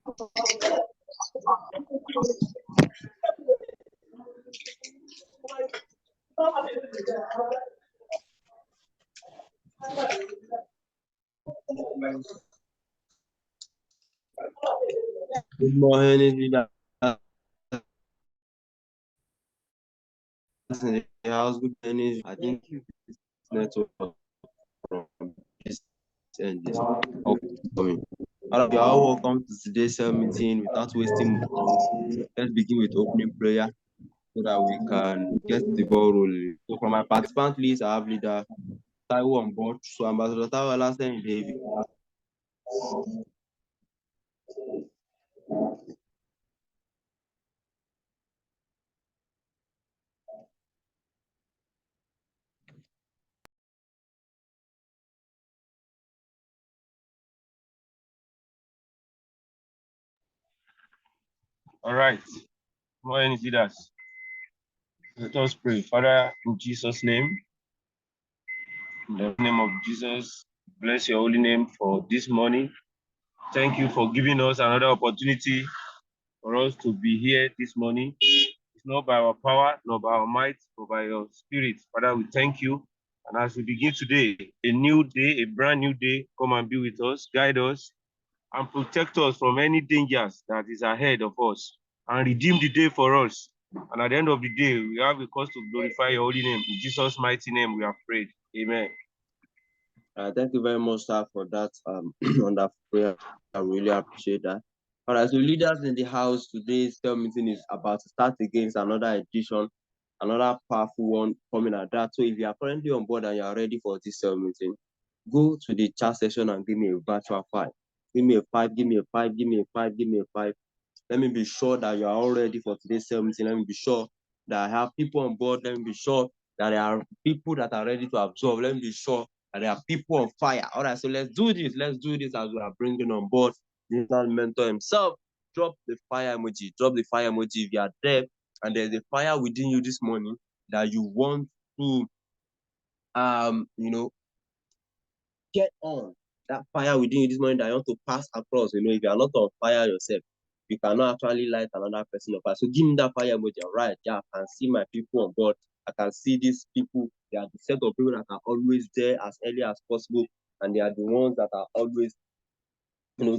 Good morning, leaders in the house. Good morning. I think it's network from this and this upcoming. All right, you are all welcome to today's meeting. Without wasting more, let's begin with opening prayer so that we can get the ball rolling. So, from my participant list, I have leader Taiwo on board. So, Ambassador Taiwo, last time, David. All right. Morning, leaders. Let us pray. Father, in Jesus' name, in the name of Jesus, bless your holy name for this morning. Thank you for giving us another opportunity for us to be here this morning. It's not by our power, nor by our might, but by your spirit. Father, we thank you. And as we begin today, a new day, a brand new day, come and be with us, guide us, and protect us from any dangers that is ahead of us, and redeem the day for us. And at the end of the day, we have a cause to glorify your holy name. In Jesus' mighty name, we have prayed. Amen. Thank you very much, sir, for that wonderful prayer. I really appreciate that. All right, so leaders in the house, today's meeting is about to start against another edition, another powerful one coming at that. So if you are currently on board and you are ready for this meeting, go to the chat session and give me a virtual 5. Give me a 5, give me a 5, give me a 5, give me a 5. Let me be sure that you are all ready for today's meeting. Let me be sure that I have people on board. Let me be sure that there are people that are ready to absorb. Let me be sure that there are people on fire. All right, so let's do this. Let's do this as we are bringing on board the mentor himself. Drop the fire emoji. Drop the fire emoji if you are there and there's a fire within you this morning that you want to, get on. That fire within you this morning that you want to pass across. If you are not on fire yourself, you cannot actually light another person on fire. So give me that fire emoji. Right? Yeah, I can see my people on board. I can see these people. They are the set of people that are always there as early as possible, and they are the ones that are always,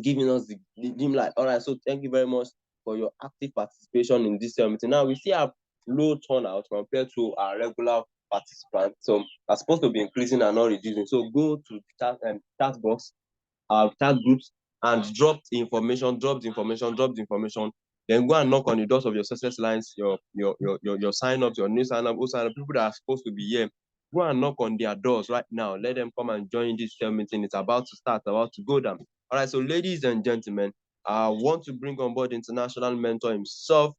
giving us the dim light. All right. So thank you very much for your active participation in this meeting. Now we see a low turnout compared to our regular participants. So are supposed to be increasing and not reducing. So go to the chat box, chat groups, and drop the information, then go and knock on the doors of your success lines, your sign-ups, your new sign-up, people that are supposed to be here. Go and knock on their doors right now. Let them come and join this meeting. It's about to start, about to go down. All right, so ladies and gentlemen, I want to bring on board international mentor himself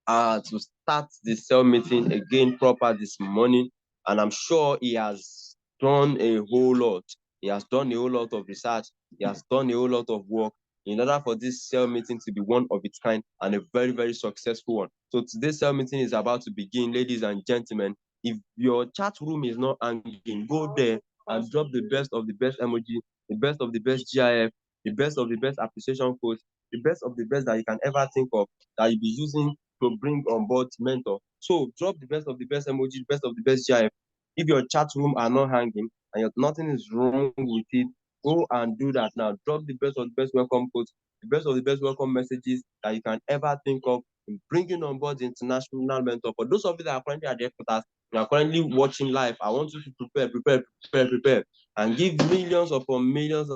to start the cell meeting again proper this morning. And I'm sure he has done a whole lot. He has done a whole lot of research. He has done a whole lot of work in order for this cell meeting to be one of its kind and a very, very successful one. So today's cell meeting is about to begin, ladies and gentlemen. If your chat room is not hanging, go there and drop the best of the best emoji, the best of the best GIF, the best of the best appreciation quotes, the best of the best that you can ever think of that you'll be using to bring on board mentor. So drop the best of the best emoji, the best of the best GIF. If your chat room are not hanging and nothing is wrong with it, go and do that now. Drop the best of the best welcome quotes, the best of the best welcome messages that you can ever think of in bringing on board the international mentor. For those of you that are currently at the headquarters, you are currently watching live, I want you to prepare, and give millions upon millions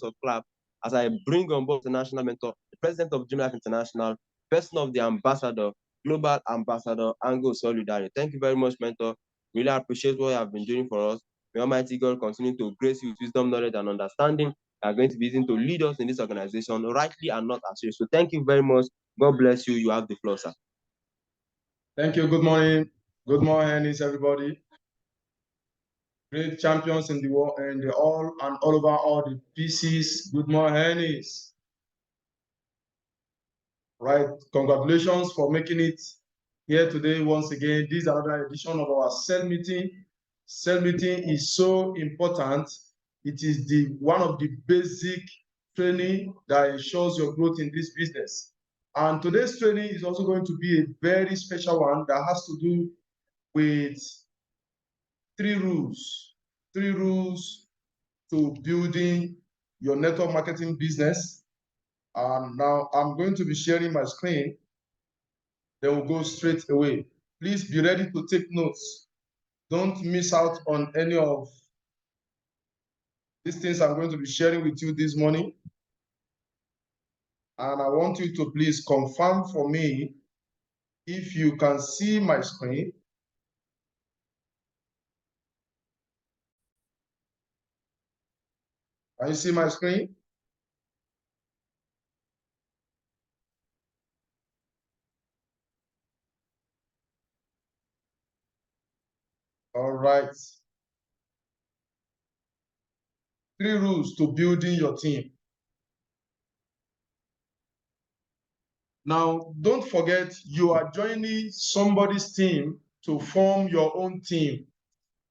of clap as I bring on board the national mentor, the president of Dream Life International, person of the ambassador, global ambassador, Ango Solidarity. Thank you very much, mentor. Really appreciate what you have been doing for us. May Almighty God continue to grace you with wisdom, knowledge, and understanding. You are going to be using to lead us in this organization, rightly and not as so. Thank you very much. God bless you. You have the floor, sir. Thank you. Good morning. Good morning, everybody. Great champions in the world and all over all the PCs. Good morning. Right. Congratulations for making it here today once again. This is another edition of our cell meeting. Cell meeting is so important. It is one of the basic training that ensures your growth in this business. And today's training is also going to be a very special one that has to do with 3 rules. 3 rules to building your network marketing business. Now I'm going to be sharing my screen. Then we'll go straight away. Please be ready to take notes. Don't miss out on any of these things I'm going to be sharing with you this morning. And I want you to please confirm for me if you can see my screen. Can you see my screen? All right. 3 rules to building your team. Now, don't forget, you are joining somebody's team to form your own team.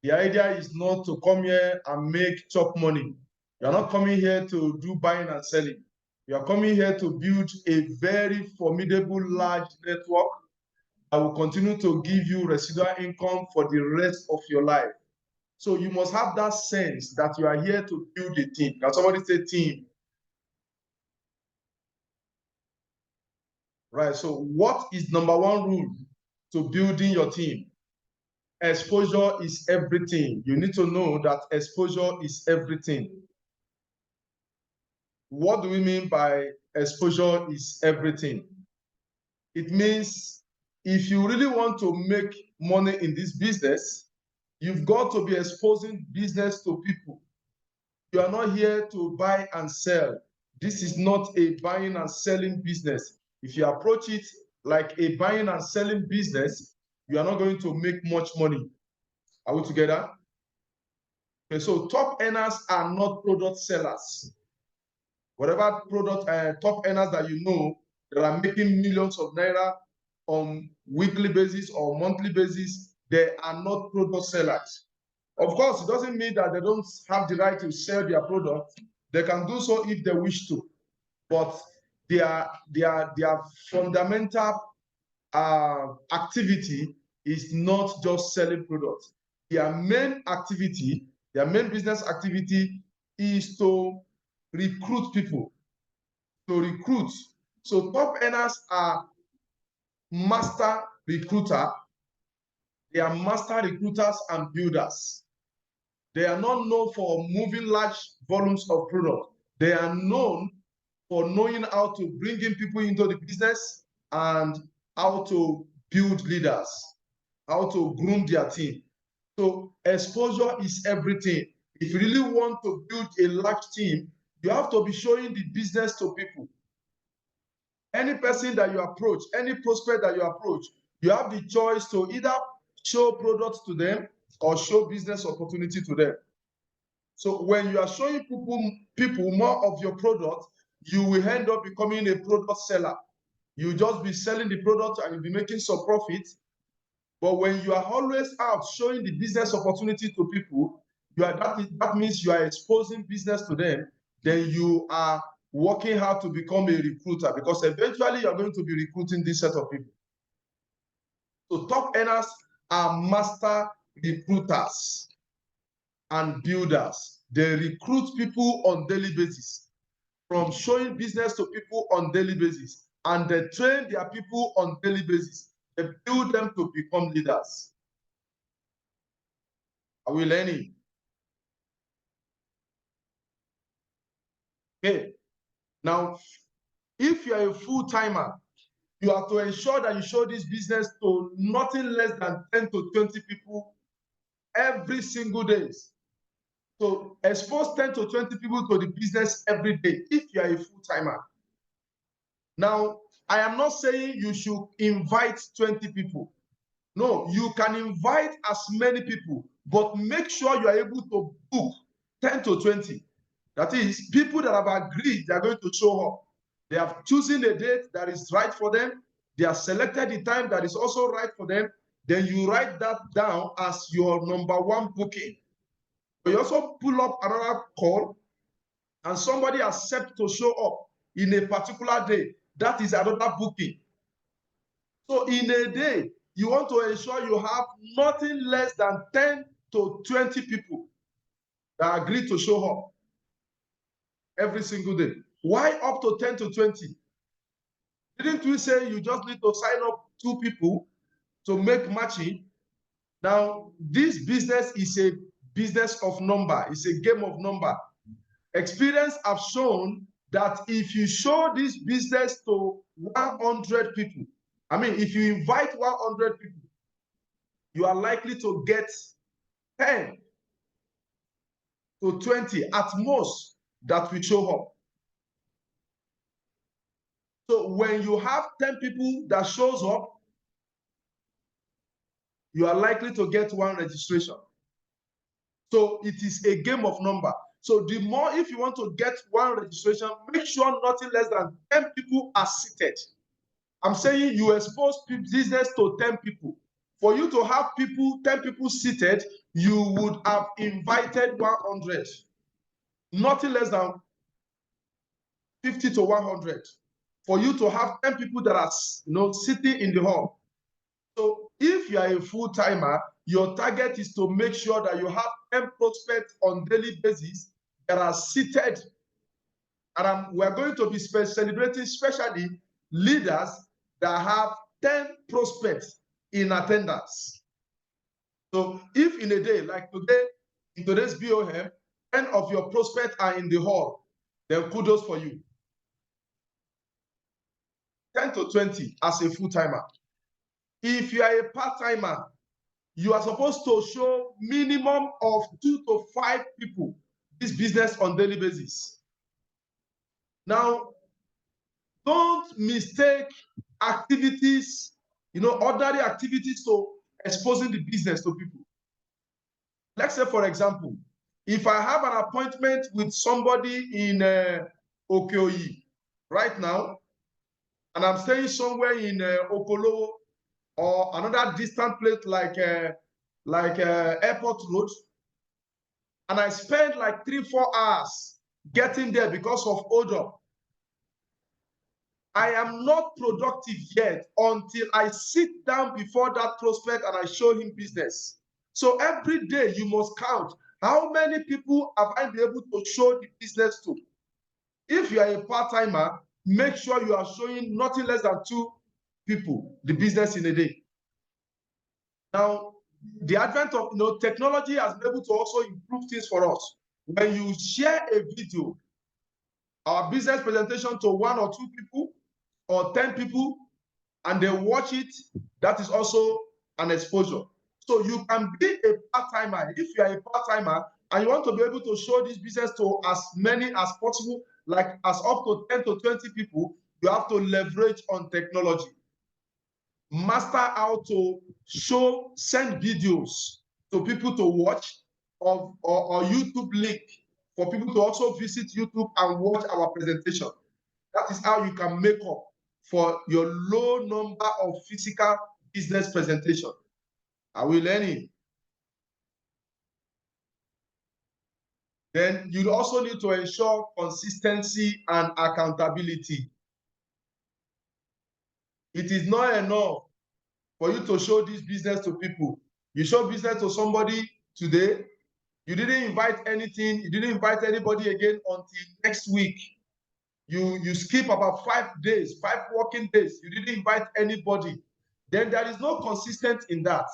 The idea is not to come here and make chop money. You're not coming here to do buying and selling. You're coming here to build a very formidable, large network that will continue to give you residual income for the rest of your life. So you must have that sense that you are here to build a team. Can somebody say team? Right, so what is number 1 rule to building your team? Exposure is everything. You need to know that exposure is everything. What do we mean by exposure is everything? It means if you really want to make money in this business, you've got to be exposing business to people. You are not here to buy and sell. This is not a buying and selling business. If you approach it like a buying and selling business, you are not going to make much money. Are we together? Okay, so top earners are not product sellers. Whatever product top earners that you know that are making millions of naira on weekly basis or monthly basis, they are not product sellers. Of course, it doesn't mean that they don't have the right to sell their product. They can do so if they wish to, but their fundamental activity is not just selling products. Their main activity, their main business activity is to recruit people, to recruit. So top earners are master recruiter. They are master recruiters and builders. They are not known for moving large volumes of product. They are known for knowing how to bring in people into the business and how to build leaders, how to groom their team. So exposure is everything. If you really want to build a large team, you have to be showing the business to people. Any person that you approach, any prospect that you approach, you have the choice to either show products to them or show business opportunity to them. So when you are showing people more of your product, you will end up becoming a product seller. You just be selling the product and you'll be making some profit. But when you are always out showing the business opportunity to people, that means you are exposing business to them. Then you are working hard to become a recruiter, because eventually you're going to be recruiting this set of people. So top earners are master recruiters and builders. They recruit people on daily basis, from showing business to people on daily basis, and they train their people on daily basis. They build them to become leaders. Are we learning? Okay. Now, if you are a full-timer, you have to ensure that you show this business to nothing less than 10 to 20 people every single day. So expose 10 to 20 people to the business every day if you are a full-timer. Now, I am not saying you should invite 20 people. No, you can invite as many people, but make sure you are able to book 10 to 20. That is, people that have agreed they are going to show up. They have chosen a date that is right for them. They have selected the time that is also right for them. Then you write that down as your #1 booking. But you also pull up another call and somebody accepts to show up in a particular day, that is another booking. So in a day, you want to ensure you have nothing less than 10 to 20 people that agree to show up every single day. Why up to 10 to 20? Didn't we say you just need to sign up 2 people to make matching? Now, this business is a business of number. It's a game of number. Experience have shown that if you show this business to 100 people, I mean, if you invite 100 people, you are likely to get 10 to 20 at most that will show up. So when you have 10 people that shows up, you are likely to get 1 registration. So it is a game of number. So the more, if you want to get 1 registration, make sure nothing less than 10 people are seated. I'm saying you expose business to 10 people. For you to have 10 people seated, you would have invited 100. Nothing less than 50 to 100. For you to have 10 people that are sitting in the hall. So if you are a full-timer, your target is to make sure that you have 10 prospects on daily basis that are seated. And we're going to be celebrating especially leaders that have 10 prospects in attendance. So if in a day, like today, in today's BOM, 10 of your prospects are in the hall, then kudos for you. 10 to 20 as a full-timer. If you are a part-timer, you are supposed to show minimum of 2 to 5 people this business on daily basis. Now, don't mistake activities, ordinary activities to exposing the business to people. Let's say, for example, if I have an appointment with somebody in Okeoyi right now, and I'm staying somewhere in Okolowo or another distant place like Airport Road, and I spend like 3-4 hours getting there because of odor, I am not productive yet until I sit down before that prospect and I show him business. So every day you must count how many people have I been able to show the business to. If you are a part-timer, make sure you are showing nothing less than 2 people the business in a day. Now, the advent of technology has been able to also improve things for us. When you share a video, our business presentation to 1 or 2 people or 10 people, and they watch it, that is also an exposure. So you can be a part-timer. If you are a part-timer and you want to be able to show this business to as many as possible, like as up to 10 to 20 people, you have to leverage on technology. Master how to send videos to people to watch, or YouTube link for people to also visit YouTube and watch our presentation. That is how you can make up for your low number of physical business presentation. Are we learning? Then you also need to ensure consistency and accountability. It is not enough for you to show this business to people. You show business to somebody today, you didn't invite anything, you didn't invite anybody again until next week. You skip about 5 days, 5 working days, you didn't invite anybody. Then there is no consistency in that.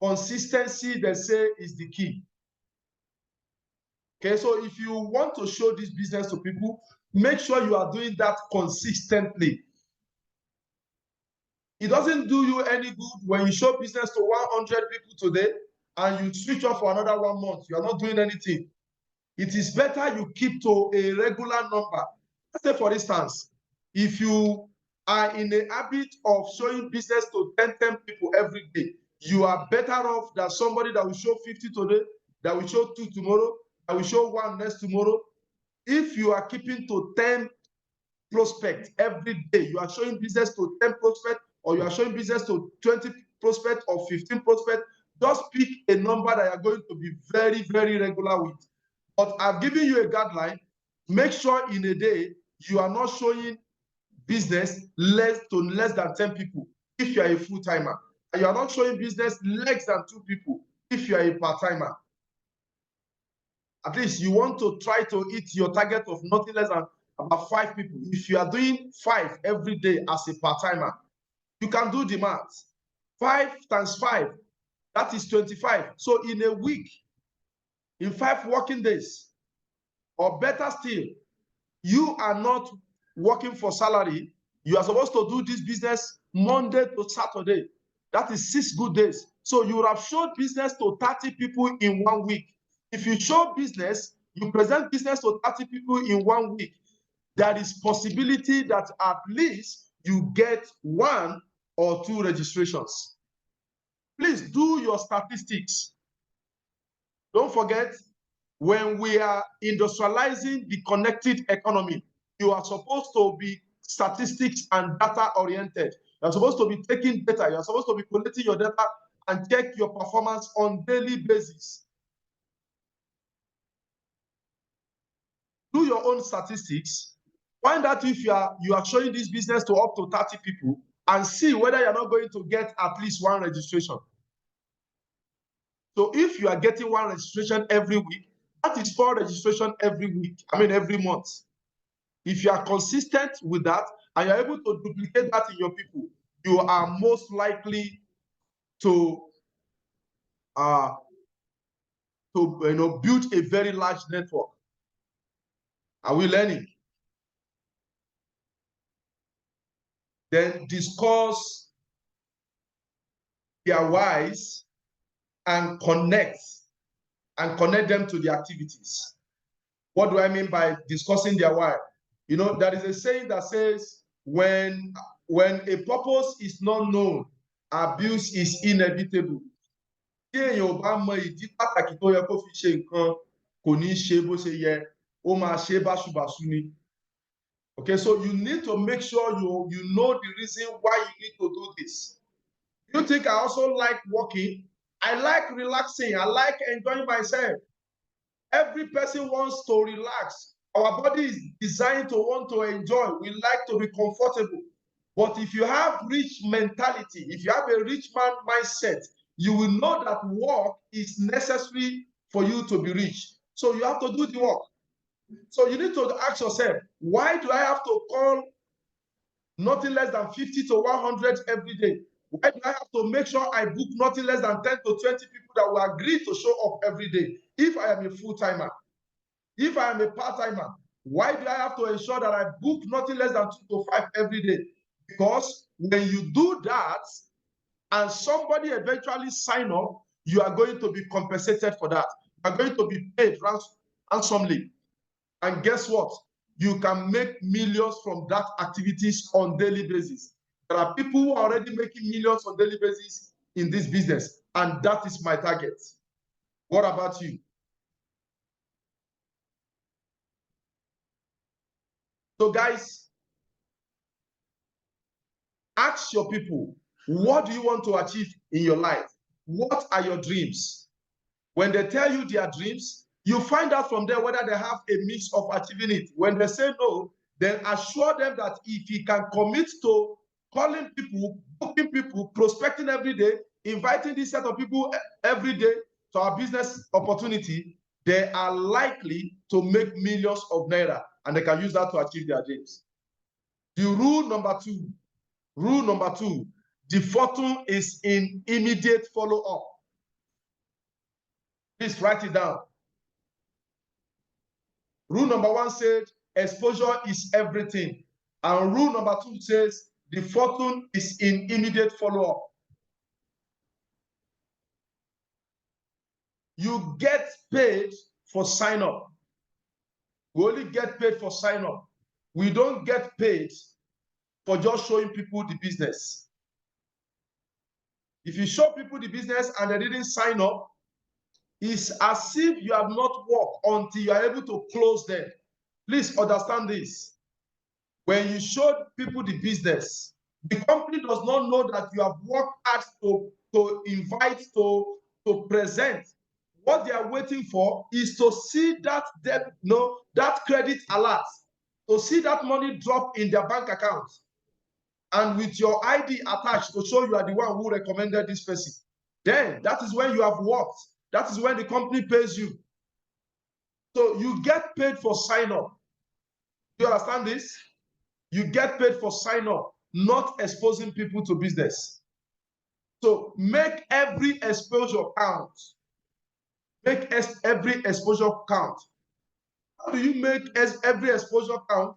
Consistency, they say, is the key. Okay, so if you want to show this business to people, make sure you are doing that consistently. It doesn't do you any good when you show business to 100 people today and you switch off for another 1 month. You are not doing anything. It is better you keep to a regular number. Let's say, for instance, if you are in the habit of showing business to 10 people every day, you are better off than somebody that will show 50 today, that will show 2 tomorrow, that will show 1 next tomorrow. If you are keeping to 10 prospects every day, you are showing business to 10 prospects, or you are showing business to 20 prospects or 15 prospects, just pick a number that you are going to be very, very regular with. But I've given you a guideline. Make sure in a day you are not showing business less than 10 people if you are a full-timer. And you are not showing business less than 2 people if you are a part-timer. At least you want to try to hit your target of nothing less than about 5 people. If you are doing 5 every day as a part-timer, you can do the math. 5 times 5, that is 25. So in a week, in 5 working days, or better still, you are not working for salary. You are supposed to do this business Monday to Saturday. That is 6 good days. So you would have showed business to 30 people in 1 week. If you show business, you present business to 30 people in 1 week, there is possibility that at least you get 1 or 2 registrations. Please do your statistics. Don't forget, when we are industrializing the connected economy, you are supposed to be statistics and data oriented. You're supposed to be taking data. You're supposed to be collecting your data and check your performance on daily basis. Do your own statistics. Find out if you are showing this business to up to 30 people and see whether you're not going to get at least 1 registration. So if you are getting 1 registration every week, that is 4 registration every week, every month. If you are consistent with that and you're able to duplicate that in your people, you are most likely to build a very large network. Are we learning? Then discuss their whys and connect them to the activities. What do I mean by discussing their why? There is a saying that says, when a purpose is not known, abuse is inevitable. Tí èèyàn ò bá mọ ìdí pàtàkì tó yẹ kó fi ṣe nǹkan, kò ní ṣe bó ṣe yẹ, ó máa ṣe báṣubàṣu ni. Okay, so you need to make sure you know the reason why you need to do this. You think I also like working? I like relaxing. I like enjoying myself. Every person wants to relax. Our body is designed to want to enjoy. We like to be comfortable. But if you have rich mentality, if you have a rich man mindset, you will know that work is necessary for you to be rich. So you have to do the work. So you need to ask yourself, why do I have to call nothing less than 50 to 100 every day? Why do I have to make sure I book nothing less than 10 to 20 people that will agree to show up every day? If I am a full-timer, if I am a part-timer, why do I have to ensure that I book nothing less than 2 to 5 every day? Because when you do that and somebody eventually sign up, you are going to be compensated for that. You are going to be paid handsomely. And guess what? You can make millions from that activities on daily basis. There are people who are already making millions on daily basis in this business, and that is my target. What about you? So guys, ask your people, what do you want to achieve in your life? What are your dreams? When they tell you their dreams, you find out from there whether they have a means of achieving it. When they say no, then assure them that if you can commit to calling people, booking people, prospecting every day, inviting this set of people every day to our business opportunity, they are likely to make millions of naira, and they can use that to achieve their dreams. The rule number two, the fortune is in immediate follow-up. Please write it down. Rule number 1 said, exposure is everything. And rule number 2 says, the fortune is in immediate follow-up. You get paid for sign-up. We only get paid for sign-up. We don't get paid for just showing people the business. If you show people the business and they didn't sign up, it's as if you have not worked until you are able to close them. Please understand this. When you show people the business, the company does not know that you have worked hard to invite, to present. What they are waiting for is to see that debt, that credit alert, to see that money drop in their bank account, and with your ID attached to show you are the one who recommended this person. Then that is when you have worked. That is when the company pays you. So you get paid for sign up. Do you understand this? You get paid for sign up, not exposing people to business. So make every exposure count. Make every exposure count. How do you make every exposure count?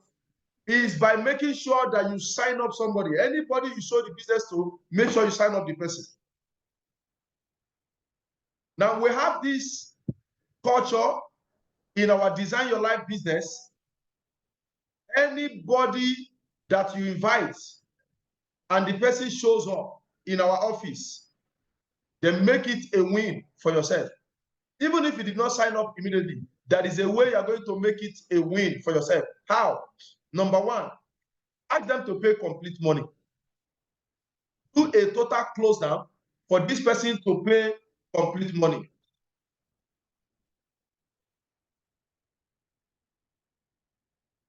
Is by making sure that you sign up somebody. Anybody you show the business to, make sure you sign up the person. Now we have this culture in our Design Your Life business. Anybody that you invite and the person shows up in our office, then make it a win for yourself. Even if you did not sign up immediately, that is a way you're going to make it a win for yourself. How? Number one, ask them to pay complete money. Do a total close down for this person to pay complete money.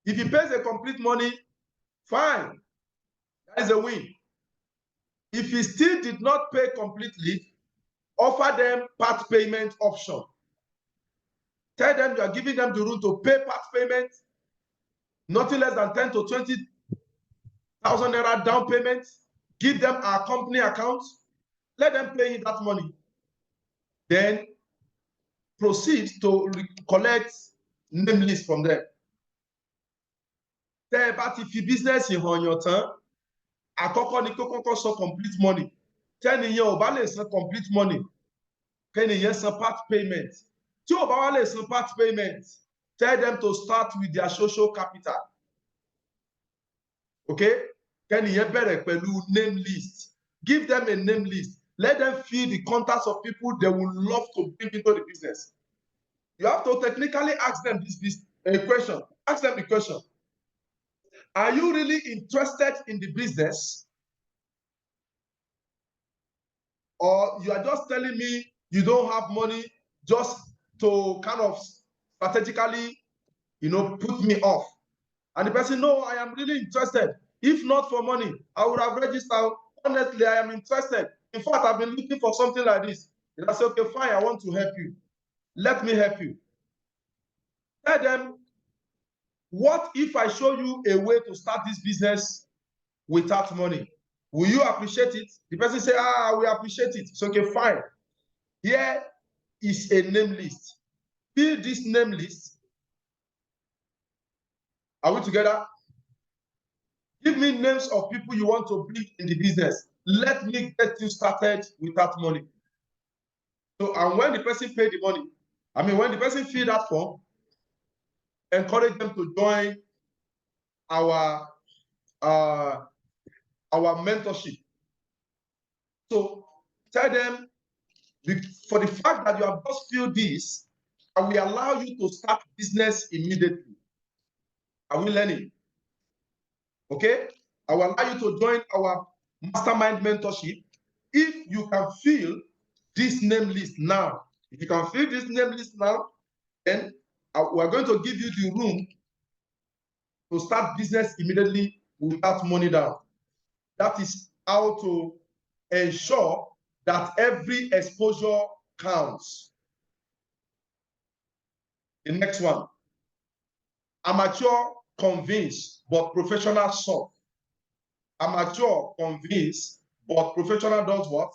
If he pays a complete money, fine. That is a win. If he still did not pay completely, offer them part payment option. Tell them you are giving them the room to pay part payment, nothing less than 10 to 20,000 naira down payment. Give them our company account. Let them pay you that money. Then proceed to collect name list from them. Tẹ́ ẹ bá ti fi business hàn yàn tán, àkọ́kọ́ ni kó kọ́kọ́ san complete money. Tẹ́nìyàn ò bá lè san complete money, kẹ́nìyàn san part payment. Tí ò bá wá lè san part payment, tell them to start with their social capital. Okay? Kẹ́nìyàn bẹ̀rẹ̀ pẹ̀lú name list. Give them a name list. Let them feel the contacts of people they would love to bring into the business. You have to technically ask them this question. Ask them the question. Are you really interested in the business? Or you are just telling me you don't have money just to kind of strategically, put me off? And the person, no, I am really interested. If not for money, I would have registered. Honestly, I am interested. In fact, I've been looking for something like this. And I say, okay, fine, I want to help you. Let me help you. Tell them, what if I show you a way to start this business without money? Will you appreciate it? The person say, we appreciate it. It's okay, fine. Here is a name list. Fill this name list. Are we together? Give me names of people you want to bring in the business. Let me get you started without money. So, and when the person pay the money, when the person fill that form, encourage them to join our mentorship. So tell them, for the fact that you have just filled this, and we allow you to start business immediately. Are we learning? Okay? I will allow you to join our mastermind mentorship if you can fill this name list now. If you can fill this name list now, then we're going to give you the room to start business immediately without money down. That is how to ensure that every exposure counts. The next one. Amateur convinced, but professional solve. Amateur convinced, but professional does what?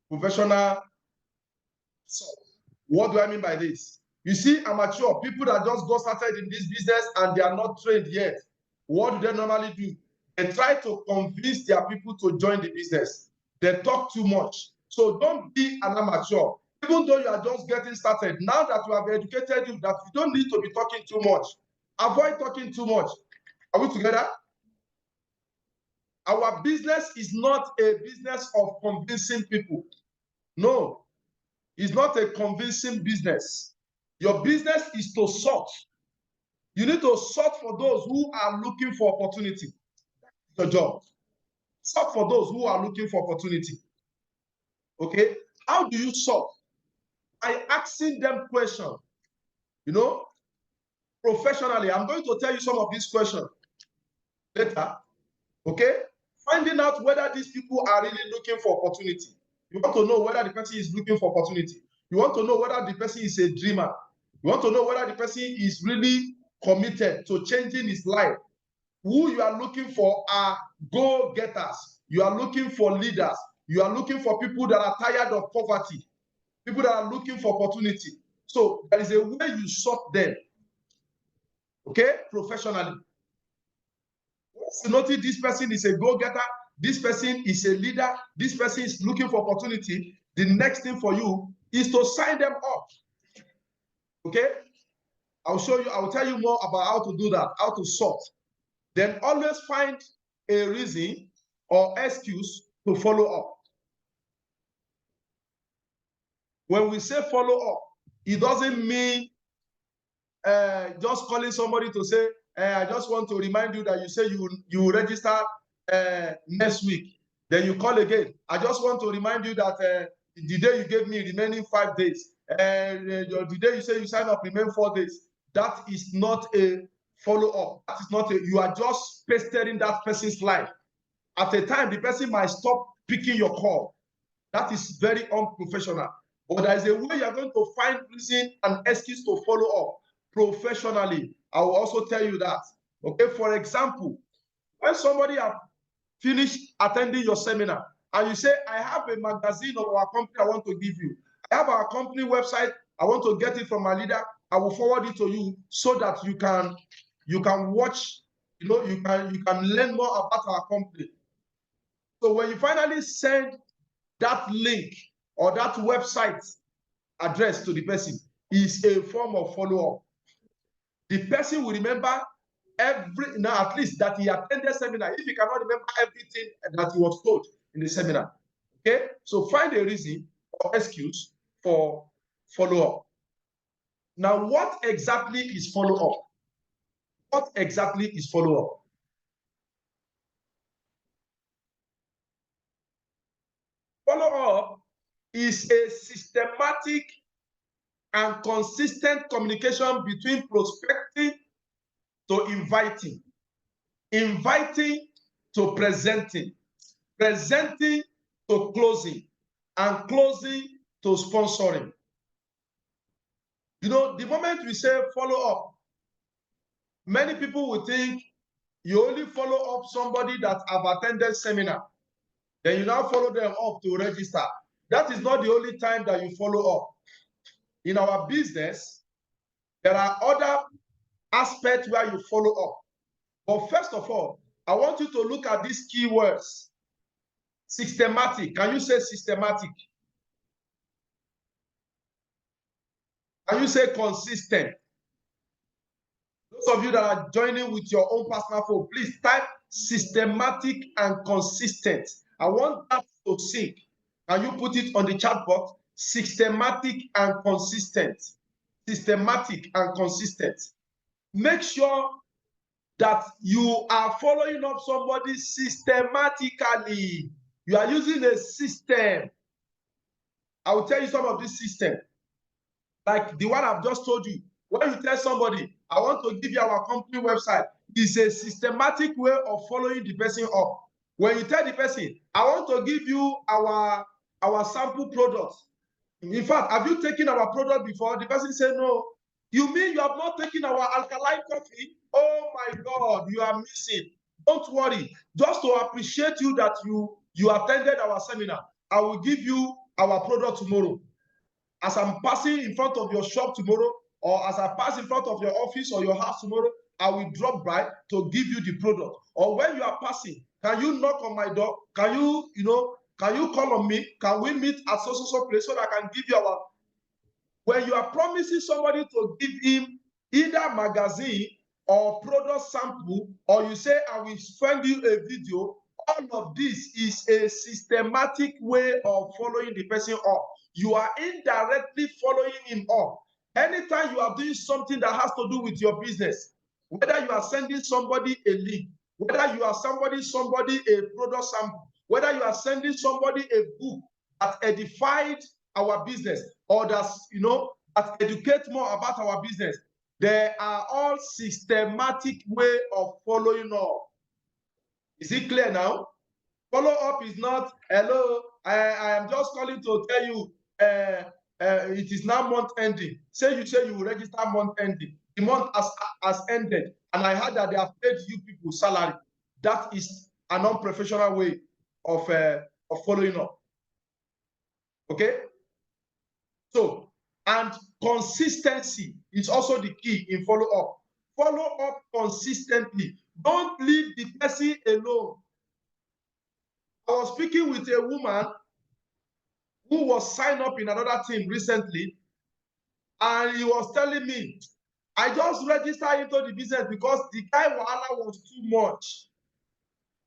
Professional solve. What do I mean by this? You see, amateur, people that just got started in this business and they are not trained yet, what do they normally do? They try to convince their people to join the business. They talk too much. So don't be an amateur. Even though you are just getting started, now that you have educated you that you don't need to be talking too much. Avoid talking too much. Are we together? Our business is not a business of convincing people. No, it's not a convincing business. Your business is to sort. You need to sort for those who are looking for opportunity. That's your job. Sort for those who are looking for opportunity. Okay? How do you sort? by asking them questions, you know, professionally. I'm going to tell you some of these questions later, okay? Finding out whether these people are really looking for opportunity. You want to know whether the person is looking for opportunity. You want to know whether the person is a dreamer. You want to know whether the person is really committed to changing his life. Who you are looking for are go-getters. You are looking for leaders. You are looking for people that are tired of poverty, people that are looking for opportunity. So there is a way you sort them, okay, professionally. Once you notice this person is a go-getter, this person is a leader, this person is looking for opportunity, the next thing for you is to sign them up. Okay? I'll show you, I'll tell you more about how to do that, how to sort. Then always find a reason or excuse to follow up. When we say follow up, it doesn't mean just calling somebody to say, I just want to remind you that you say you register next week. Then you call again. I just want to remind you that the day you gave me remaining 5 days, the day you say you sign up remain 4 days. That is not a follow-up. That is not a, you are just pestering that person's life. At a time, the person might stop picking your call. That is very unprofessional. But there is a way you are going to find reason and excuse to follow up professionally. I will also tell you that. Okay, for example, when somebody has finished attending your seminar and you say, I have a magazine of our company I want to give you. I have our company website. I want to get it from my leader. I will forward it to you so that you can watch, you know, you can learn more about our company. So when you finally send that link or that website address to the person, is a form of follow-up. The person will remember now at least that he attended seminar, if he cannot remember everything that he was told in the seminar. Okay, so find a reason or excuse for follow-up. Now, what exactly is follow-up? What exactly is follow-up? Follow-up is a systematic and consistent communication between prospecting to inviting, inviting to presenting, presenting to closing, and closing to sponsoring. You know, the moment we say follow up, many people will think you only follow up somebody that have attended seminar. Then you now follow them up to register. That is not the only time that you follow up. In our business, there are other aspects where you follow up. But first of all, I want you to look at these keywords. Systematic. Can you say systematic? Can you say consistent? Those of you that are joining with your own personal phone, please type systematic and consistent. I want that to sync. Can you put it on the chat box? Systematic and consistent. Systematic and consistent. Make sure that you are following up somebody systematically. You are using a system. I will tell you some of this system. Like the one I've just told you. When you tell somebody, I want to give you our company website, it's a systematic way of following the person up. When you tell the person, I want to give you our sample products. In fact, have you taken our product before? The person said, no. You mean you have not taken our alkaline coffee? Oh my God, you are missing. Don't worry. Just to appreciate you that you attended our seminar, I will give you our product tomorrow. As I'm passing in front of your shop tomorrow, or as I pass in front of your office or your house tomorrow, I will drop by to give you the product. Or when you are passing, can you knock on my door? Can you, can you call on me? Can we meet at so place so that I can give you our... When you are promising somebody to give him either magazine or product sample, or you say, I will send you a video, all of this is a systematic way of following the person up. You are indirectly following him up. Anytime you are doing something that has to do with your business, whether you are sending somebody a link, whether you are sending somebody a product sample, whether you are sending somebody a book that edified our business, or that educate more about our business. There are all systematic way of following up. Is it clear now? Follow up is not, hello, I am just calling to tell you it is now month ending. Say you will register month ending. The month has ended, and I heard that they have paid you people salary. That is an unprofessional way of following up. Okay? So, and consistency is also the key in follow up. Follow up consistently. Don't leave the person alone. I was speaking with a woman who was signed up in another team recently, and he was telling me, I just registered into the business because the guy wahala was too much.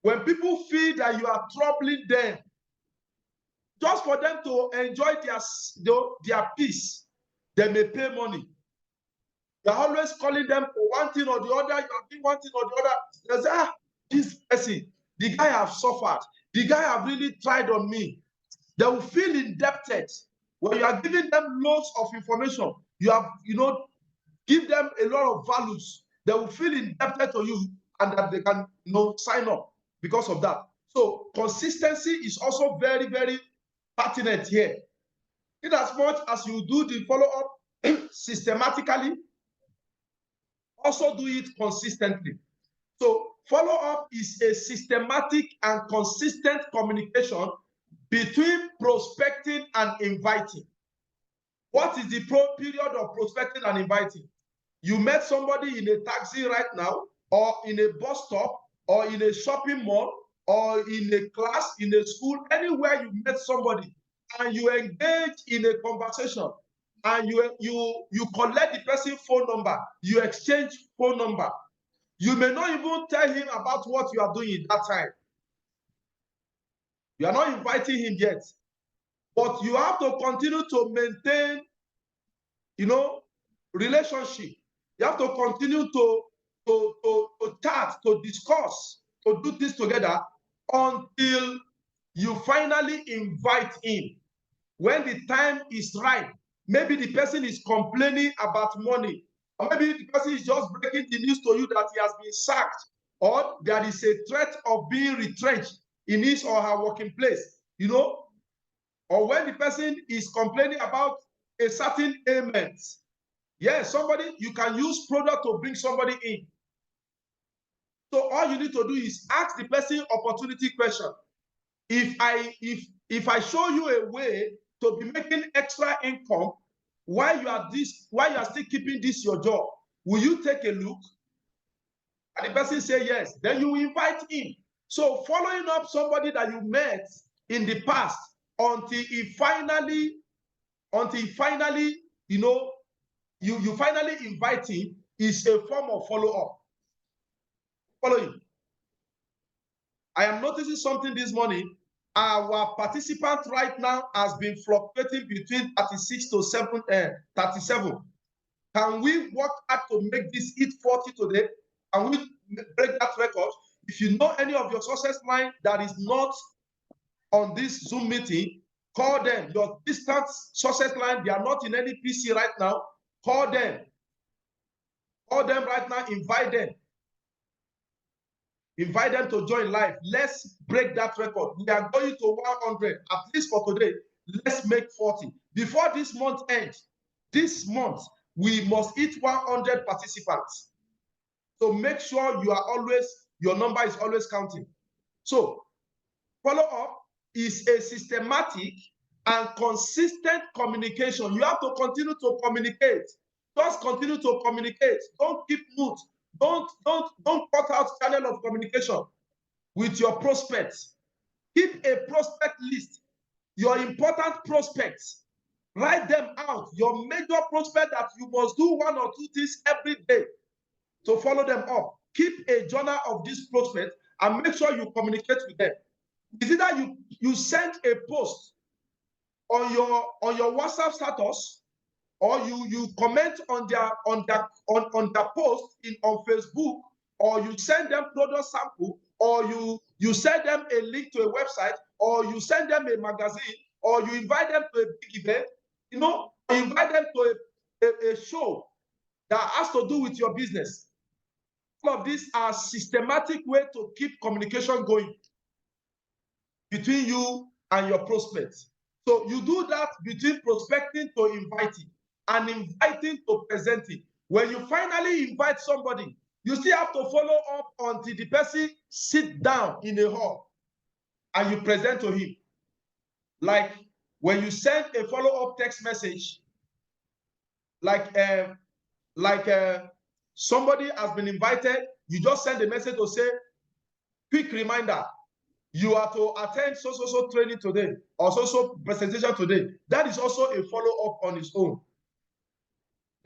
When people feel that you are troubling them, just for them to enjoy their peace, they may pay money. You're always calling them for one thing or the other. You are doing one thing or the other. They say, this person, the guy have suffered. The guy have really tried on me. They will feel indebted. When you are giving them loads of information, you have, give them a lot of values. They will feel indebted to you, and that they can, sign up because of that. So consistency is also very, very pertinent here. In as much as you do the follow-up systematically, also do it consistently. So follow-up is a systematic and consistent communication between prospecting and inviting. What is the period of prospecting and inviting? You met somebody in a taxi right now, or in a bus stop, or in a shopping mall, or in a class, in a school, anywhere you met somebody, and you engage in a conversation, and you collect the person's phone number, you exchange phone number. You may not even tell him about what you are doing at that time. You are not inviting him yet, but you have to continue to maintain, relationship. You have to continue to chat, to discuss, to do this together until you finally invite him. When the time is right, maybe the person is complaining about money, or maybe the person is just breaking the news to you that he has been sacked, or there is a threat of being retrenched in his or her working place, or when the person is complaining about a certain ailment. Yes, somebody, you can use product to bring somebody in. So all you need to do is ask the person opportunity question. If I show you a way to be making extra income while you are still keeping this your job, will you take a look? And the person say yes, then you invite him. So following up somebody that you met in the past until he finally, you finally invite him is a form of follow-up. Following. I am noticing something this morning. Our participant right now has been fluctuating between 36 to 37. Can we work hard to make this hit 40 today? Can we break that record? If you know any of your success line that is not on this Zoom meeting, call them. Your distant success line, they are not in any PC right now. Call them. Call them right now. Invite them. Invite them to join live. Let's break that record. We are going to 100, at least for today. Let's make 40. Before this month ends, this month, we must hit 100 participants. So make sure your number is always counting. So follow-up is a systematic and consistent communication. You have to continue to communicate. Just continue to communicate. Don't keep mute. Don't cut out channel of communication with your prospects. Keep a prospect list. Your important prospects. Write them out. Your major prospect that you must do one or two things every day to follow them up. Keep a journal of these prospects and make sure you communicate with them. Is it that you send a post on your WhatsApp status, or you comment on their post on Facebook, or you send them product sample, or you send them a link to a website, or you send them a magazine, or you invite them to a big event? invite them to a show that has to do with your business. All of these are systematic way to keep communication going between you and your prospects. So you do that between prospecting to inviting and inviting to presenting. When you finally invite somebody, you still have to follow up until the person sit down in a hall and you present to him. Like when you send a follow-up text message, like somebody has been invited, you just send a message to say, quick reminder, you are to attend so training today or so presentation today. That is also a follow-up on its own.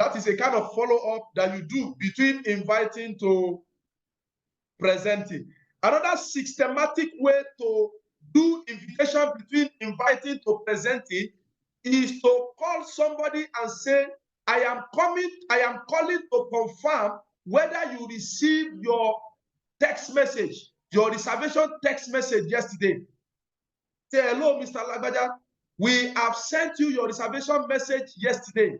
That is a kind of follow-up that you do between inviting to presenting. Another systematic way to do invitation between inviting to presenting is to call somebody and say, I am calling to confirm whether you received your text message, your reservation text message yesterday. Say, hello, Mr. Lagbaja. We have sent you your reservation message yesterday.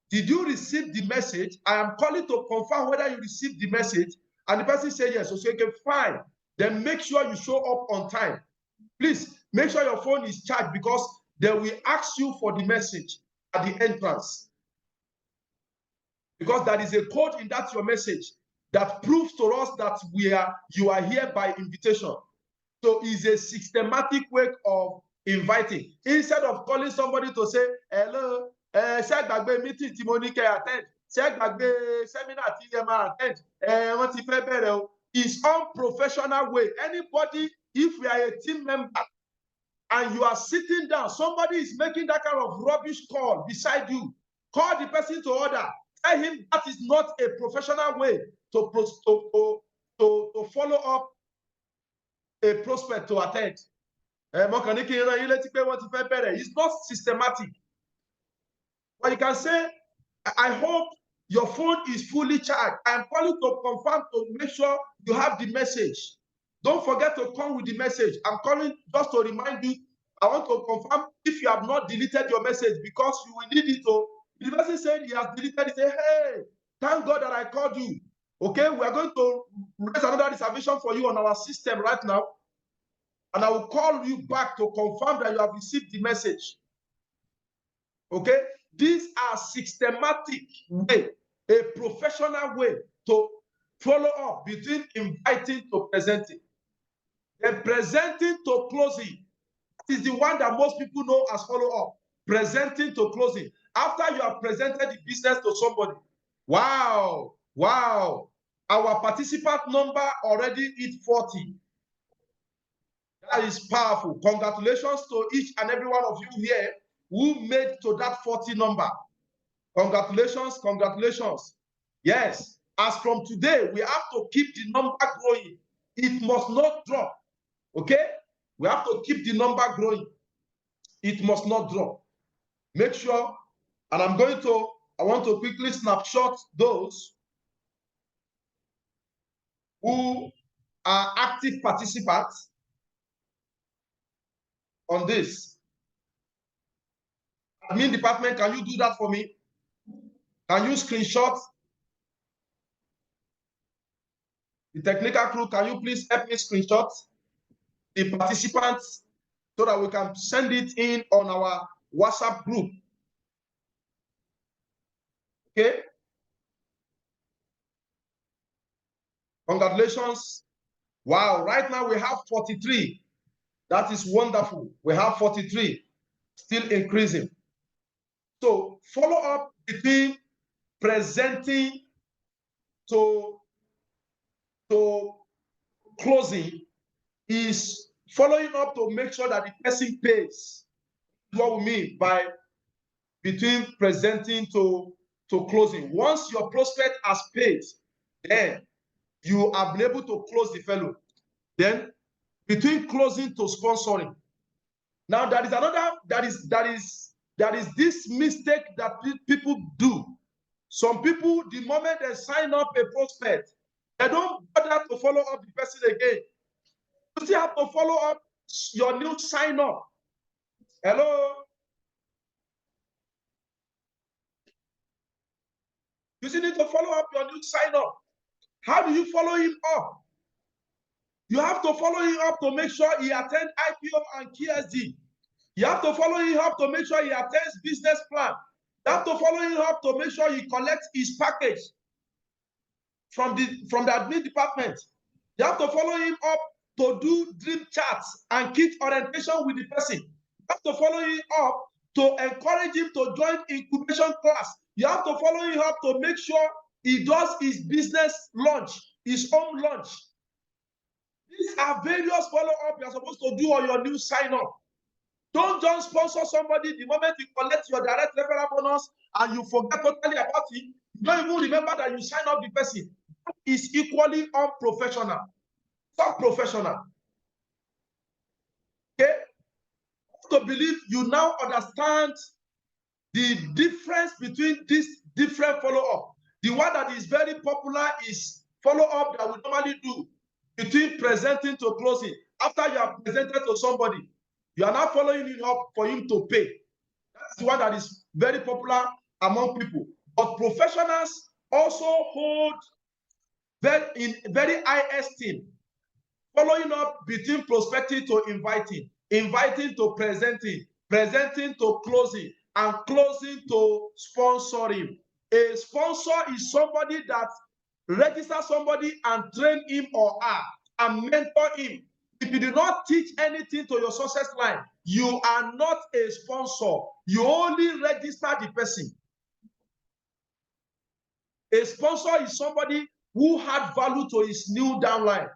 Did you receive the message? I am calling to confirm whether you received the message. And the person said yes. So say, okay, fine. Then make sure you show up on time. Please make sure your phone is charged because they will ask you for the message at the entrance. Because that is a code in that your message that proves to us that you are here by invitation. So it's a systematic way of inviting. Instead of calling somebody to say, hello, ṣé gbàgbé meeting tí mo ní kẹ́ attend, ṣé gbàgbé seminar tí ẹ máa attend, wọ́n ti fẹ́ bẹ̀rẹ̀ o. It's unprofessional way. Anybody, if we are a team member and you are sitting down, somebody is making that kind of rubbish call beside you, call the person to order. Tell him that is not a professional way to follow up a prospect to attend. It's not systematic. But you can say, I hope your phone is fully charged. I am calling to confirm to make sure you have the message. Don't forget to come with the message. I'm calling just to remind you. I want to confirm if you have not deleted your message because you will need it to. The person said he has deleted it. Say, hey, thank God that I called you. Okay, we are going to raise another reservation for you on our system right now. And I will call you back to confirm that you have received the message. Okay? These are systematic way, a professional way to follow up between inviting to presenting. Then presenting to closing is the one that most people know as follow up. Presenting to closing. After you have presented the business to somebody, wow, our participant number already hit 40. That is powerful. Congratulations to each and every one of you here who made to that 40 number. Congratulations, congratulations. Yes, as from today, we have to keep the number growing. It must not drop. Okay? We have to keep the number growing. It must not drop. Make sure, and I want to quickly snapshot those who are active participants on this. Admin department, can you do that for me? Can you screenshot? The technical crew, can you please help me screenshot the participants so that we can send it in on our WhatsApp group? Okay. Congratulations. Wow, right now we have 43. That is wonderful. We have 43, still increasing. So follow up between presenting to closing is following up to make sure that the person pays. What we mean by between presenting to closing. Once your prospect has paid, then you have been able to close the fellow. Then between closing to sponsoring. Now that is another, that is this mistake that people do. Some people, the moment they sign up a prospect, they don't bother to follow up the person again. You still have to follow up your new sign up. Hello? You still need to follow up your new sign up. How do you follow him up? You have to follow him up to make sure he attends IPO and KSD. You have to follow him up to make sure he attends business plan. You have to follow him up to make sure he collects his package from the admin department. You have to follow him up to do dream charts and kit orientation with the person. You have to follow him up to encourage him to join incubation class. You have to follow him up to make sure he does his business launch, his own launch. These are various follow-up you are supposed to do on your new sign-up. Don't just sponsor somebody the moment you collect your direct referral bonus and you forget totally about it. You don't even remember that you sign up the person. That is equally unprofessional. It's unprofessional. Okay? I have to believe you now understand the difference between these different follow-up. The one that is very popular is follow-up that we normally do between presenting to closing. After you have presented to somebody, you are now following it up for him to pay. That's the one that is very popular among people. But professionals also hold in very high esteem following up between prospecting to inviting, inviting to presenting, presenting to closing, and closing to sponsoring. A sponsor is somebody that registers somebody and train him or her and mentor him. If you do not teach anything to your success line, you are not a sponsor. You only register the person. A sponsor is somebody who had value to his new downline,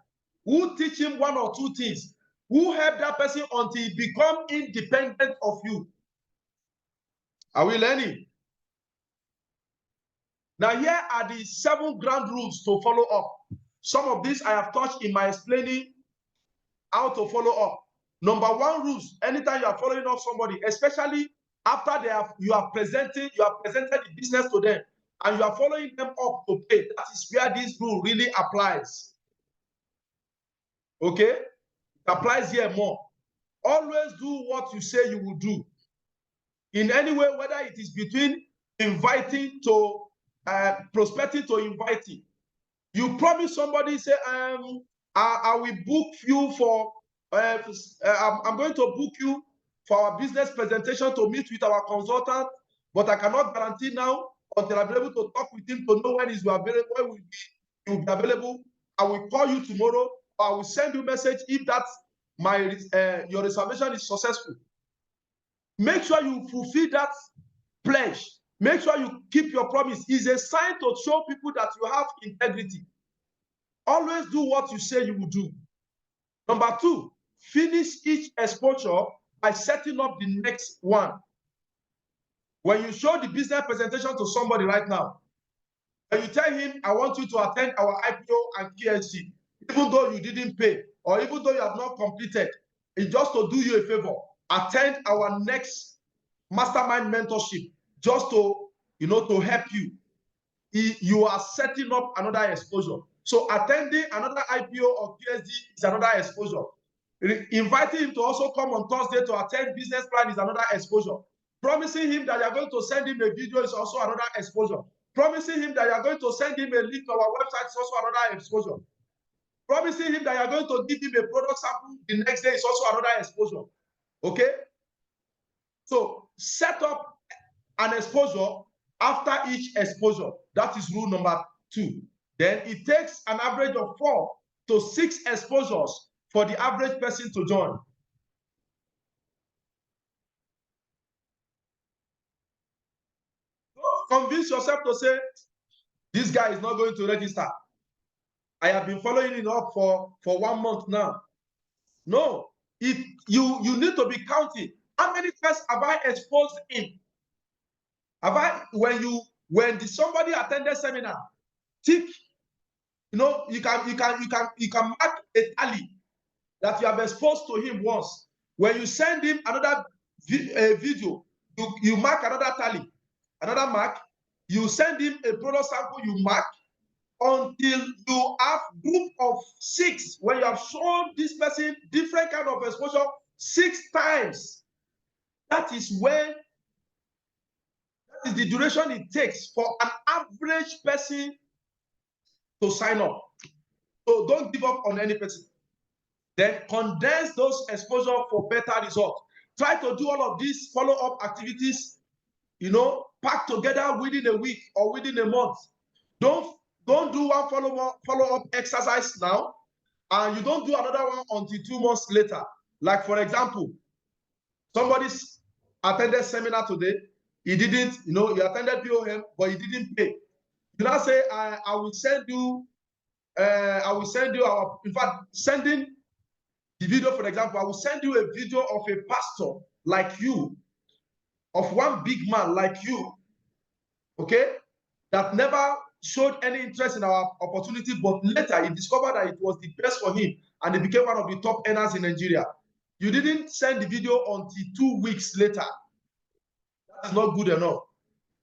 who teach him one or two things, who help that person until he become independent of you. Are we learning? Now, here are the 7 ground rules to follow up. Some of these I have touched in my explaining how to follow up. Number 1 rules, anytime you are following up somebody, especially after you have presented the business to them and you are following them up to pay, that is where this rule really applies. Okay? It applies here more. Always do what you say you will do. In any way, whether it is between inviting to prospecting to inviting. You promise somebody, say, I will book you for, I'm going to book you for our business presentation to meet with our consultant, but I cannot guarantee now until I'm able to talk with him to know when he will be available. I will call you tomorrow, or I will send you a message if that's your reservation is successful. Make sure you fulfill that pledge. Make sure you keep your promise. It's a sign to show people that you have integrity. Always do what you say you will do. Number 2, finish each exposure by setting up the next one. When you show the business presentation to somebody right now, and you tell him, I want you to attend our IPO and KSC, even though you didn't pay, or even though you have not completed, it's just to do you a favor. Attend our next mastermind mentorship, just to, to help you. You are setting up another exposure. So attending another IPO or KSD is another exposure. Inviting him to also come on Thursday to attend business plan is another exposure. Promising him that you are going to send him a video is also another exposure. Promising him that you are going to send him a link to our website is also another exposure. Promising him that you are going to give him a product sample the next day is also another exposure. Okay? So set up an exposure after each exposure. That is rule number 2. Then it takes an average of 4 to 6 exposures for the average person to join. Don't convince yourself to say, this guy is not going to register. I have been following it up for 1 month now. No, you need to be counting. How many times have I exposed him? When somebody attended seminar, tick, you can mark a tally that you have exposed to him once. When you send him another video, you mark another tally, another mark. You send him a product sample, you mark, until you have group of 6. When you have shown this person different kind of exposure 6 times, that is when is the duration it takes for an average person to sign up. So don't give up on any person. Then condense those exposure for better results. Try to do all of these follow-up activities, pack together within a week or within a month. Don't do one follow-up exercise now, and you don't do another one until 2 months later. Like, for example, somebody's attended seminar today. He didn't, you attended POM, but he didn't pay. You now say, I will send you in fact, sending the video, for example, I will send you a video of a pastor like you, of one big man like you, okay, that never showed any interest in our opportunity, but later he discovered that it was the best for him, and he became one of the top earners in Nigeria. You didn't send the video until 2 weeks later. That's not good enough.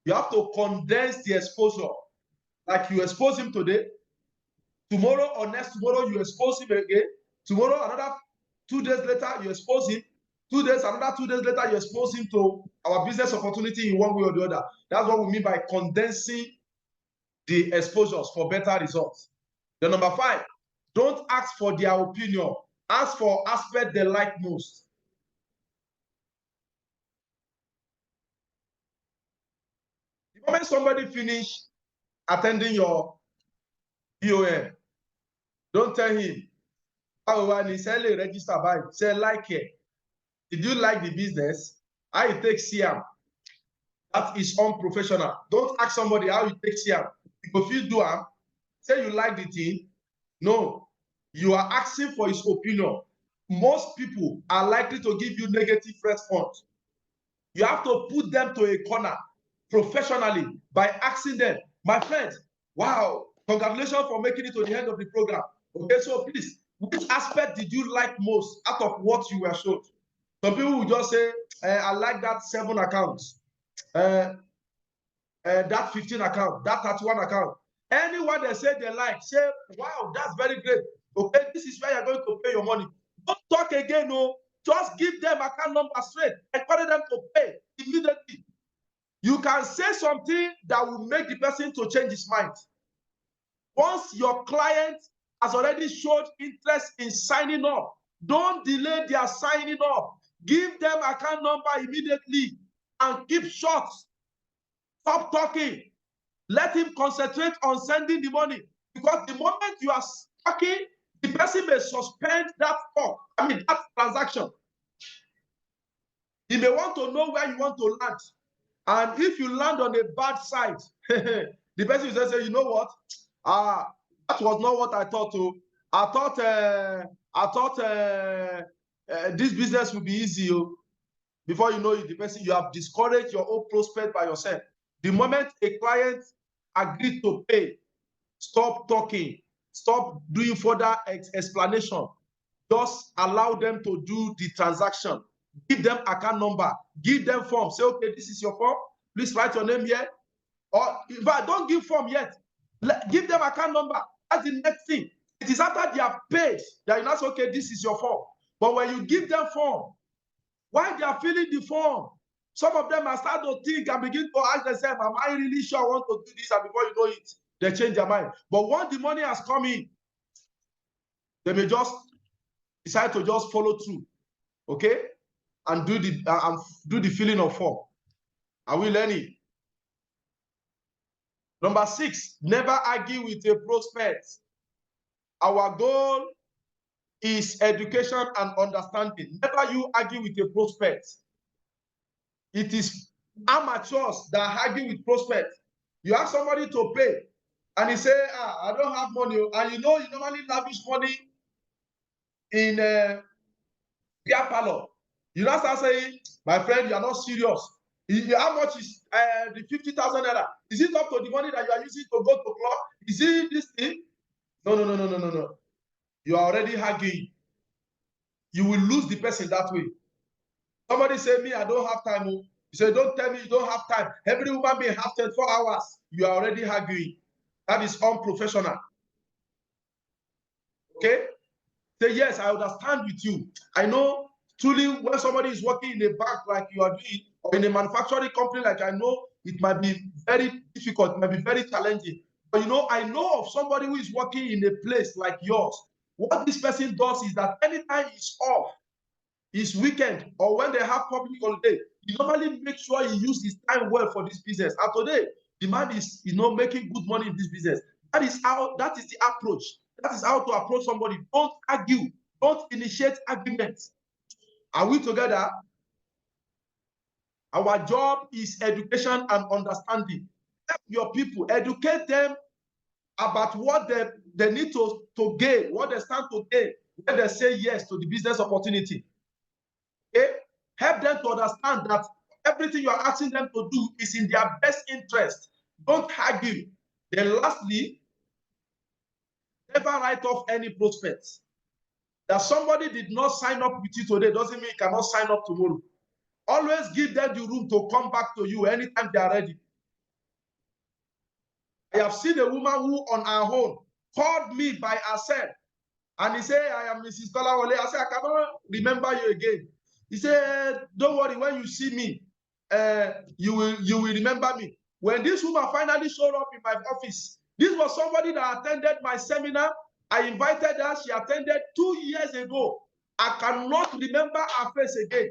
You have to condense the exposure. Like, you expose him today, tomorrow or next tomorrow you expose him again, tomorrow another 2 days later you expose him, 2 days, another 2 days later you expose him to our business opportunity in one way or the other. That's what we mean by condensing the exposures for better results. Then number 5, don't ask for their opinion. Ask for aspect they like most. The moment somebody finish attending your POM, don't tell him, when he say register by, say like it. Did you like the business? How you take CM? That is unprofessional. Don't ask somebody how you take CM. If you do am, say you like the thing. No, you are asking for his opinion. Most people are likely to give you negative response. You have to put them to a corner professionally by asking them, my friend, wow, congratulations for making it to the end of the program. Okay, so please, which aspect did you like most out of what you were shown? Some people will just say, I like that 7 accounts, that 15 account, that 31 account. Anyone they say they like, say, wow, that's very great. Okay, this is where you're going to pay your money. Don't talk again, no. Just give them account number straight. Encourage them to pay immediately. You can say something that will make the person to change his mind. Once your client has already showed interest in signing up, don't delay their signing up. Give them account number immediately and keep short. Stop talking. Let him concentrate on sending the money, because the moment you are talking, the person may suspend that that transaction. He may want to know where you want to land. And if you land on a bad side, the person will say, you know what? That was not what I thought. I thought this business would be easy. Before you know it, the person, you have discouraged your own prospect by yourself. The moment a client agrees to pay, stop talking, stop doing further explanation. Just allow them to do the transaction. Give them account number, give them form. Say, okay, this is your form. Please write your name here. Or if I don't give form yet, give them account number. That's the next thing. It is after they have paid that you not say, okay, this is your form. But when you give them form, while they are filling the form, some of them are start to think and begin to ask themselves, am I really sure I want to do this? And before you know it, they change their mind. But once the money has come in, they may just decide to just follow through, okay, and do the filling of form. Are we learning? Number 6, never argue with a prospect. Our goal is education and understanding. Never you argue with a prospect. It is amateurs that argue with prospects. You ask somebody to pay, and he say, I don't have money. And you normally lavish money in beer parlor. You now start saying, my friend, you are not serious. How much is the 50,000 naira? Is it up to the money that you are using to go to club? Is it this thing? No. You are already arguing. You will lose the person that way. Somebody say, me, I don't have time. You say, don't tell me you don't have time. Every woman being have 24 hours. You are already arguing. That is unprofessional. Okay? Say, yes, I understand with you. I know truly when somebody is working in a bank like you are doing, or in a manufacturing company like I know, it might be very difficult, it might be very challenging. But I know of somebody who is working in a place like yours. What this person does is that anytime he's off, his weekend, or when they have public holiday, he normally makes sure he uses his time well for this business. And today, the man is making good money in this business. That is the approach. That is how to approach somebody. Don't argue. Don't initiate arguments. Are we together? Our job is education and understanding. Help your people, educate them about what they need to gain, what they stand to gain when they say yes to the business opportunity. Okay? Help them to understand that everything you are asking them to do is in their best interest. Don't argue. Then lastly, never write off any prospects. That somebody did not sign up with you today doesn't mean he cannot sign up tomorrow. Always give them the room to come back to you anytime they are ready. I have seen a woman who on her own called me by herself, and he said, I am Mrs. Kolawole. I said, I cannot remember you again. He said, don't worry, when you see me, you will remember me. When this woman finally showed up in my office, this was somebody that attended my seminar. I invited her. She attended 2 years ago. I cannot remember her face again.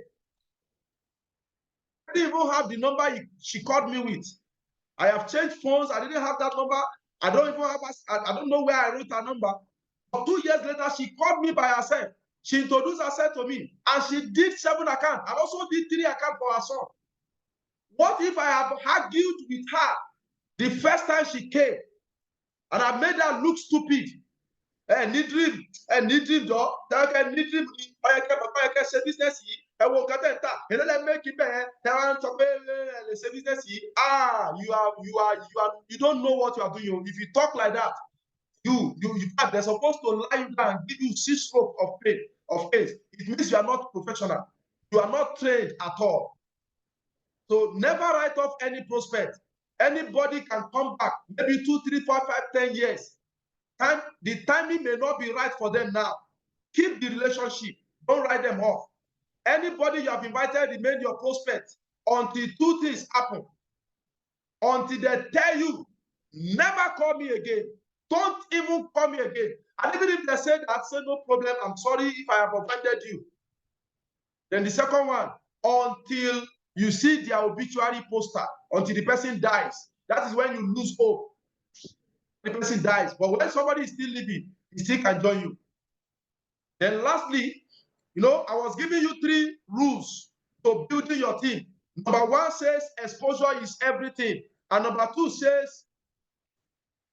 I didn't even have the number she called me with. I have changed phones. I didn't have that number. I don't even have. I don't know where I wrote her number. But 2 years later, she called me by herself. She introduced herself to me, and she did 7 accounts. I also did 3 accounts for her son. What if I have argued with her the first time she came, and I made her look stupid? Need dream, though. Need dream. Say business. You don't know what you are doing. If you talk like that, they're supposed to lie you down and give you 6 strokes of pace. It means you are not professional. You are not trained at all. So never write off any prospect. Anybody can come back, maybe 2, 3, 4, 5, 10 years. The timing may not be right for them now. Keep the relationship. Don't write them off. Anybody you have invited remain your prospect until 2 things happen. Until they tell you, never call me again. Don't even call me again. And even if they say that, say no problem, I'm sorry if I have offended you. Then the second one, until you see their obituary poster, until the person dies. That is when you lose hope. The person dies. But when somebody is still living, he still can join you. Then lastly, I was giving you 3 rules to building your team. Number 1 says exposure is everything. And number 2 says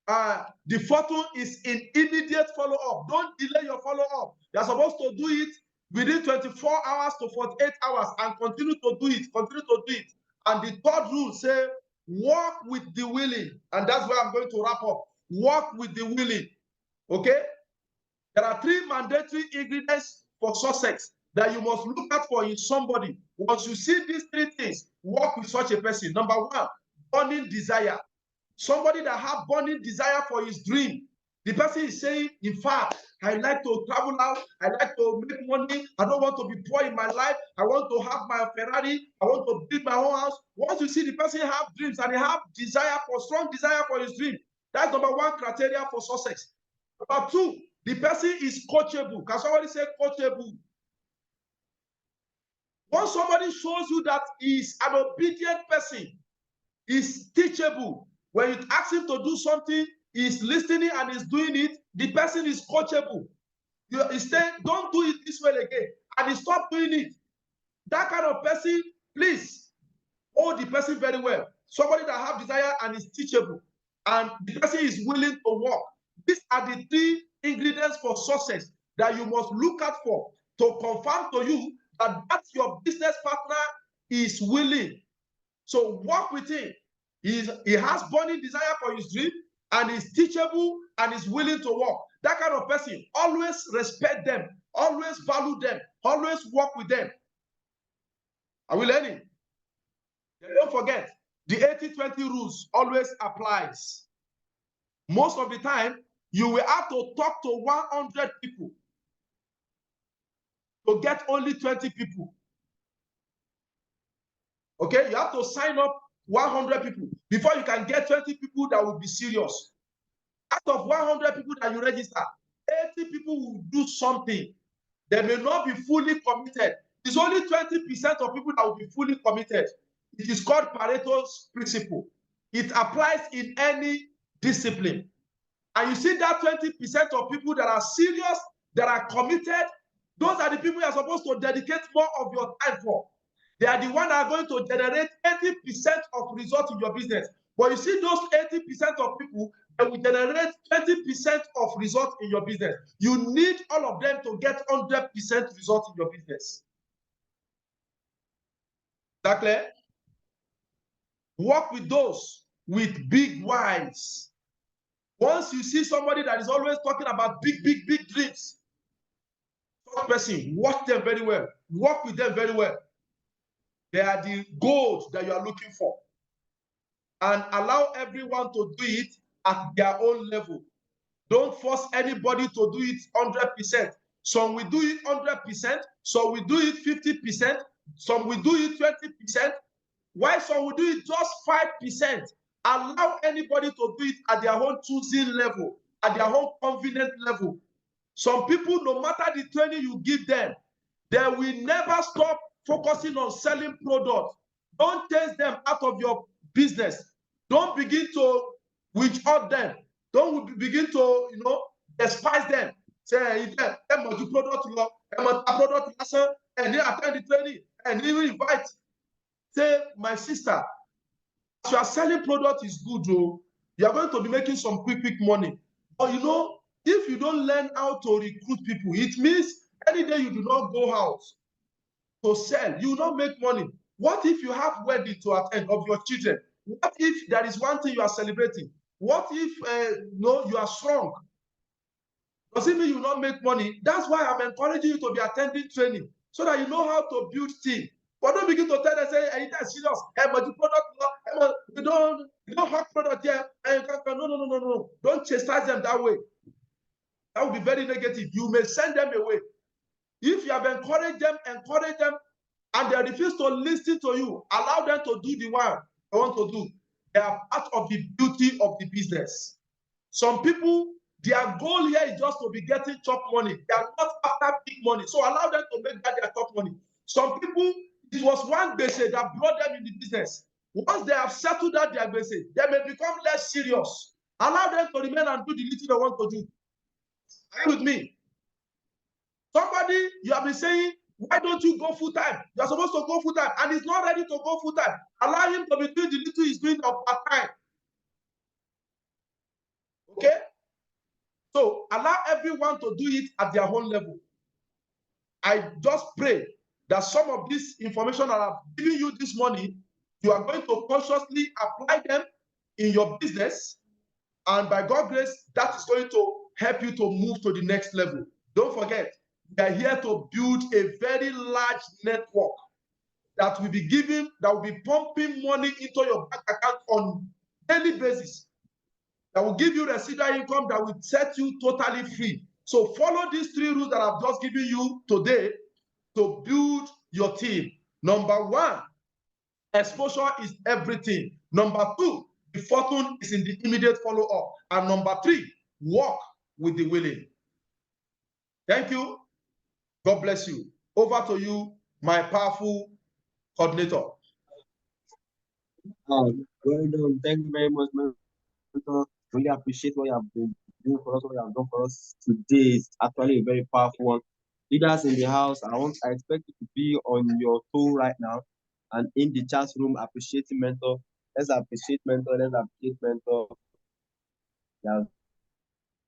the photo is in immediate follow-up. Don't delay your follow-up. You're supposed to do it within 24 hours to 48 hours and continue to do it. Continue to do it. And the 3rd rule says work with the willing. And that's where I'm going to wrap up. Work with the willing. Okay? There are 3 mandatory ingredients for success that you must look out for in somebody. Once you see these 3 things, work with such a person. Number 1, burning desire. Somebody that has burning desire for his dream. The person is saying, in fact, I like to travel out. I like to make money. I don't want to be poor in my life. I want to have my Ferrari. I want to build my own house. Once you see the person have dreams and he have strong desire for his dream, that's number 1 criteria for success. Number 2, the person is coachable. Can somebody say coachable? Once somebody shows you that he is an obedient person, is teachable. When you ask him to do something, he's listening and he's doing it. The person is coachable. You say, don't do it this way again, and he stop doing it. That kind of person, please hold the person very well. Somebody that have desire and is teachable, and the person is willing to work. These are the 3 ingredients for success that you must look out for to confirm to you that your business partner is willing. So work with him. He has burning desire for his dream, and is teachable, and is willing to work. That kind of person, always respect them, always value them, always work with them. Are we learning? And don't forget, the 80-20 rules always applies. Most of the time, you will have to talk to 100 people to get only 20 people. Okay, you have to sign up 100 people before you can get 20 people that will be serious. Out of 100 people that you register, 80 people will do something. They may not be fully committed. It's only 20% of people that will be fully committed. It is called Pareto's principle. It applies in any discipline. And you see that 20% of people that are serious, that are committed, those are the people you are supposed to dedicate more of your time for. They are the ones that are going to generate 80% of results in your business. But you see those 80% of people that will generate 20% of results in your business. You need all of them to get 100% results in your business. Is that clear? Work with those with big whys. Once you see somebody that is always talking about big dreams, that person, watch them very well. Work with them very well. They are the goals that you are looking for. And allow everyone to do it at their own level. Don't force anybody to do it 100%. Some will do it 100%, some will do it 50%, some will do it 20%, while some will do it just 5%. Allow anybody to do it at their own choosing level, at their own convenient level. Some people, no matter the training you give them, they will never stop focusing on selling products. Don't chase them out of your business. Don't begin to witch out them. Don't begin to, despise them. Say, they must do product, they must have product lesson, and they attend the training, and even invite. Say, my sister, as you are selling product is good, though. You are going to be making some quick money. But if you don't learn how to recruit people, it means any day you do not go out to sell, you will not make money. What if you have wedding to attend of your children? What if there is one thing you are celebrating? What if you are strong? Does it mean you will not make money? That's why I'm encouraging you to be attending training so that you know how to build team. But don't begin to tell them, say, hey, that's serious. Hey, but the product, you don't have product here. No. Don't chastise them that way. That would be very negative. You may send them away. If you have encouraged them, and they refuse to listen to you, allow them to do the one they want to do. They are part of the beauty of the business. Some people, their goal here is just to be getting top money. They are not after big money. So allow them to make that their top money. Some people, it was one basic that brought them in the business. Once they have settled out their basic, they may become less serious. Allow them to remain and do the little they want to do. Are you with me? Somebody, you have been saying, why don't you go full time? You're supposed to go full time, and he's not ready to go full time. Allow him to be doing the little he's doing of part time. Okay? So allow everyone to do it at their own level. I just pray that some of this information that I've given you this morning, you are going to consciously apply them in your business, and by God's grace, that is going to help you to move to the next level. Don't forget, we are here to build a very large network that will be giving, that will be pumping money into your bank account on daily basis, that will give you residual income that will set you totally free. So follow these 3 rules that I've just given you today to build your team. Number 1, exposure is everything. Number 2, the fortune is in the immediate follow-up. And number 3, walk with the willing. Thank you. God bless you. Over to you, my powerful coordinator. Well done. Thank you very much, man. Really appreciate what you have been doing for us, what you have done for us today. It's actually a very powerful one. Leaders in the house, I expect you to be on your toe right now and in the chat room appreciating mentor. Let's appreciate mentor. Let's appreciate mentor. Yeah.